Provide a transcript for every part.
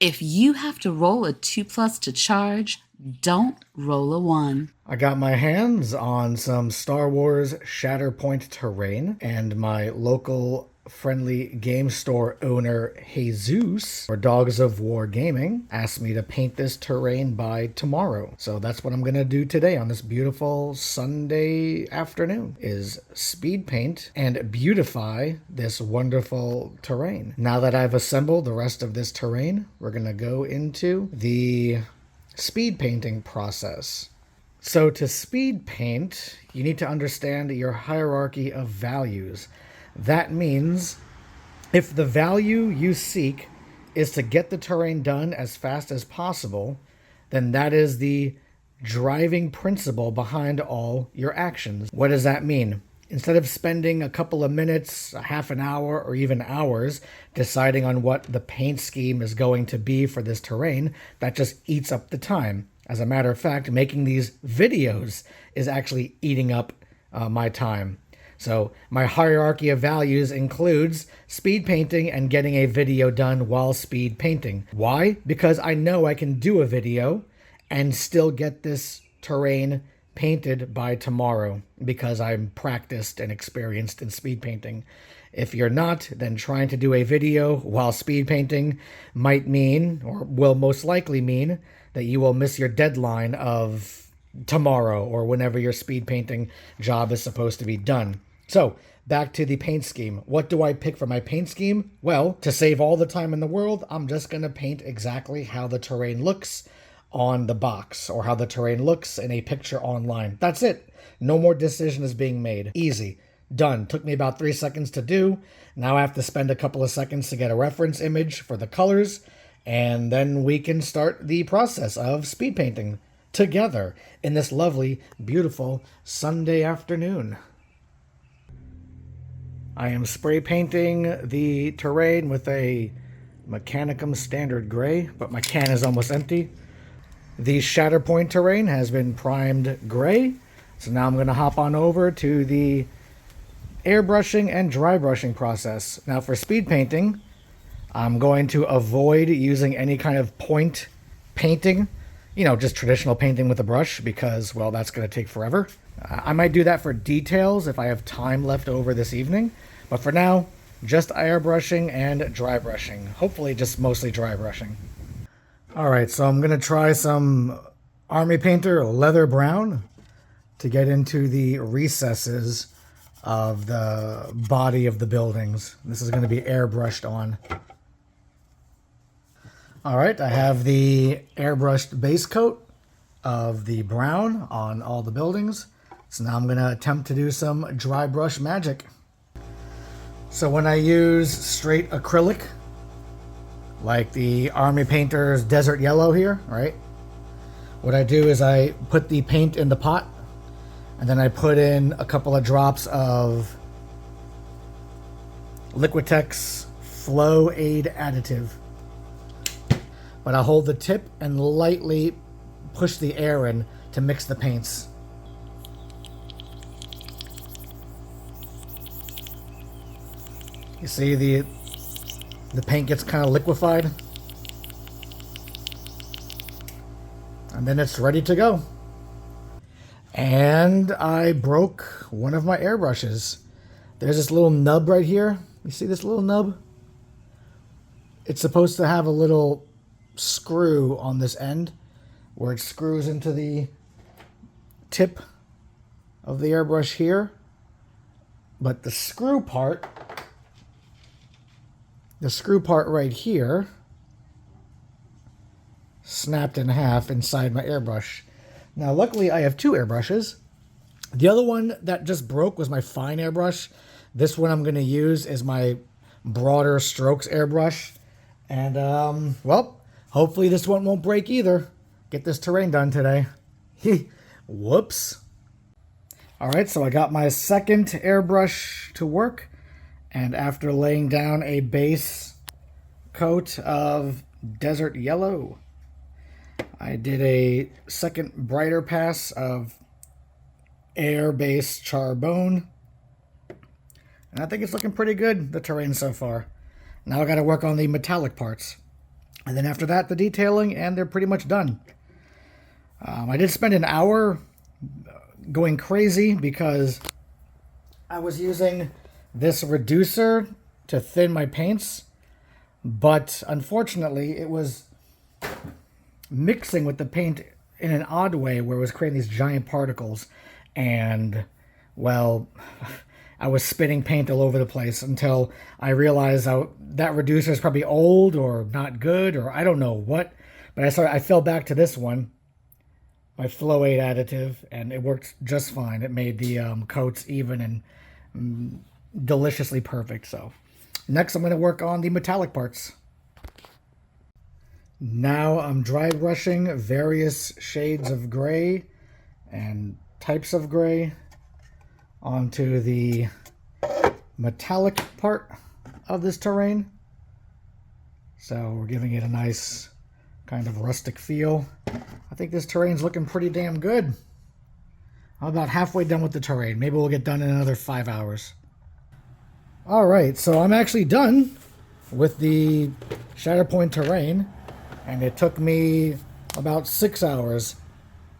If you have to roll a 2+ to charge, don't roll a 1. I got my hands on some Star Wars Shatterpoint terrain, and my local friendly game store owner, Jesus, or Dogs of War Gaming, asked me to paint this terrain by tomorrow. So that's what I'm going to do today on this beautiful Sunday afternoon, is speed paint and beautify this wonderful terrain. Now that I've assembled the rest of this terrain, we're going to go into the speed painting process. So to speed paint, you need to understand your hierarchy of values. That means if the value you seek is to get the terrain done as fast as possible, then that is the driving principle behind all your actions. What does that mean? Instead of spending a couple of minutes, a half an hour, or even hours deciding on what the paint scheme is going to be for this terrain, that just eats up the time. As a matter of fact, making these videos is actually eating up my time. So my hierarchy of values includes speed painting and getting a video done while speed painting. Why? Because I know I can do a video and still get this terrain painted by tomorrow because I'm practiced and experienced in speed painting. If you're not, then trying to do a video while speed painting might mean, or will most likely mean, that you will miss your deadline of tomorrow or whenever your speed painting job is supposed to be done. So, back to the paint scheme. What do I pick for my paint scheme? Well, to save all the time in the world, I'm just going to paint exactly how the terrain looks on the box, or how the terrain looks in a picture online. That's it. No more decision is being made. Easy. Done. Took me about 3 seconds to do. Now I have to spend a couple of seconds to get a reference image for the colors, and then we can start the process of speed painting together in this lovely, beautiful Sunday afternoon. I am spray painting the terrain with a Mechanicum Standard Gray, but my can is almost empty. The Shatterpoint terrain has been primed gray, so now I'm going to hop on over to the airbrushing and dry brushing process. Now for speed painting, I'm going to avoid using any kind of point painting, just traditional painting with a brush, because, well, that's going to take forever. I might do that for details if I have time left over this evening, but for now, just airbrushing and dry brushing. Hopefully just mostly dry brushing. Alright, so I'm going to try some Army Painter Leather Brown to get into the recesses of the body of the buildings. This is going to be airbrushed on. Alright, I have the airbrushed base coat of the brown on all the buildings. So now I'm going to attempt to do some dry brush magic. So when I use straight acrylic, like the Army Painter's Desert Yellow here, right? What I do is I put the paint in the pot, and then I put in a couple of drops of Liquitex Flow Aid additive. But I hold the tip and lightly push the air in to mix the paints. You see the paint gets kind of liquefied. And then it's ready to go. And I broke one of my airbrushes. There's this little nub right here. You see this little nub? It's supposed to have a little screw on this end where it screws into the tip of the airbrush here. But the screw part right here snapped in half inside my airbrush. Now, luckily, I have two airbrushes. The other one that just broke was my fine airbrush. This one I'm going to use is my broader strokes airbrush. And, well, hopefully this one won't break either. Get this terrain done today. Whoops. All right, so I got my second airbrush to work. And after laying down a base coat of Desert Yellow, I did a second brighter pass of air-based Charbonne. And I think it's looking pretty good, the terrain so far. Now I got to work on the metallic parts. And then after that, the detailing, and they're pretty much done. I did spend an hour going crazy because I was using this reducer to thin my paints, but unfortunately it was mixing with the paint in an odd way where it was creating these giant particles, and well, I was spitting paint all over the place until I realized that reducer is probably old or not good or I don't know what, but I fell back to this one, my Flow 8 additive, and it worked just fine. It made the coats even and deliciously perfect. So next I'm going to work on the metallic parts. Now I'm dry brushing various shades of gray and types of gray onto the metallic part of this terrain. So we're giving it a nice kind of rustic feel. I think this terrain's looking pretty damn good. I'm about halfway done with the terrain. Maybe we'll get done in another 5 hours. Alright, so I'm actually done with the Shatterpoint terrain, and it took me about 6 hours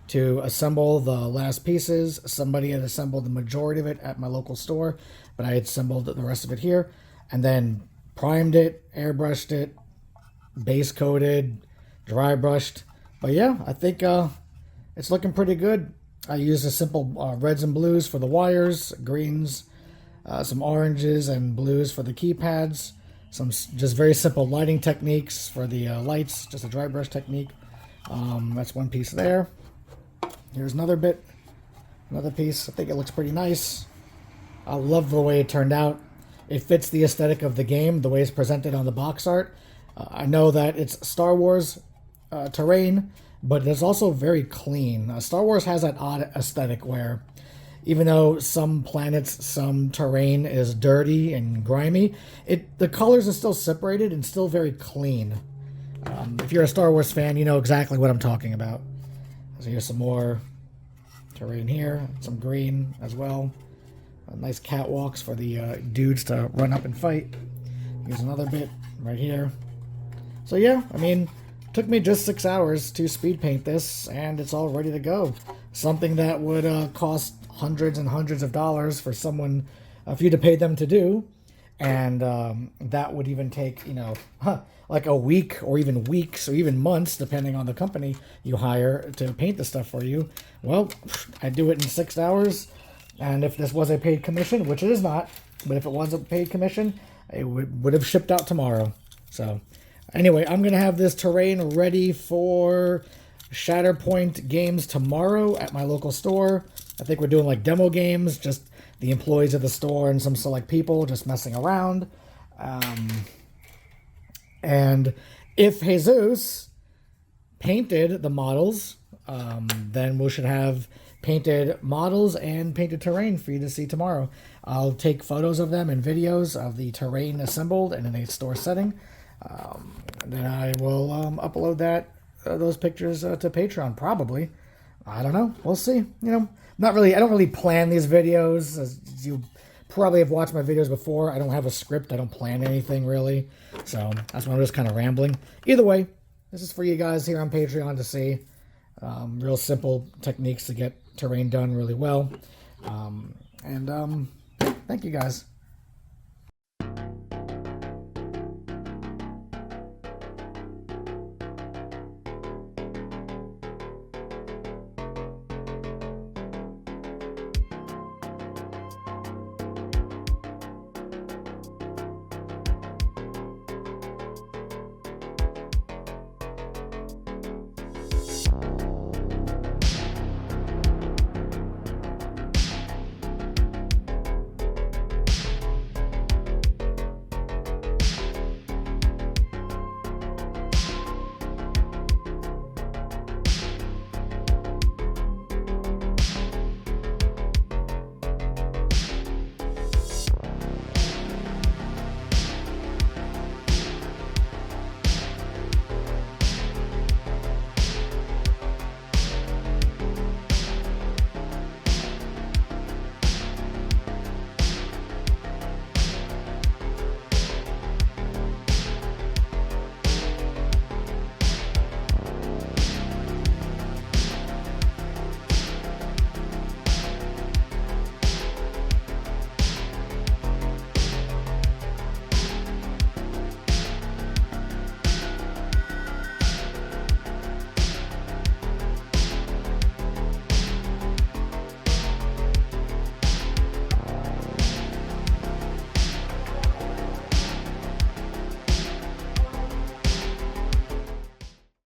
to assemble the last pieces. Somebody had assembled the majority of it at my local store, but I had assembled the rest of it here, and then primed it, airbrushed it, base coated, dry brushed. But yeah, I think it's looking pretty good. I used a simple reds and blues for the wires, greens, some oranges and blues for the keypads, some just very simple lighting techniques for the lights, just a dry brush technique. That's one piece there. Here's another piece. I think it looks pretty nice. I love the way it turned out. It fits the aesthetic of the game, the way it's presented on the box art. I know that it's Star Wars terrain, but it's also very clean. Star Wars has that odd aesthetic where even though some planets, some terrain is dirty and grimy, the colors are still separated and still very clean. If you're a Star Wars fan, you know exactly what I'm talking about. So here's some more terrain here, some green as well. Nice catwalks for the dudes to run up and fight. Here's another bit right here. So yeah, I mean, it took me just 6 hours to speed paint this, and it's all ready to go. Something that would cost hundreds and hundreds of dollars for someone, for you to pay them to do, and that would even take, like a week or even weeks or even months, depending on the company you hire to paint the stuff for you. Well, I do it in 6 hours, and if this was a paid commission, which it is not, but if it was a paid commission, it would have shipped out tomorrow. So anyway, I'm going to have this terrain ready for Shatterpoint games tomorrow at my local store. I think we're doing like demo games, just the employees of the store and some select people just messing around. And if Jesus painted the models, then we should have painted models and painted terrain for you to see tomorrow. I'll take photos of them and videos of the terrain assembled and in a store setting. Then I will upload those pictures to Patreon, probably. I don't know. We'll see. I don't really plan these videos. As you probably have watched my videos before, I don't have a script. I don't plan anything, really. So that's why I'm just kind of rambling. Either way, this is for you guys here on Patreon to see. Real simple techniques to get terrain done really well. Thank you guys.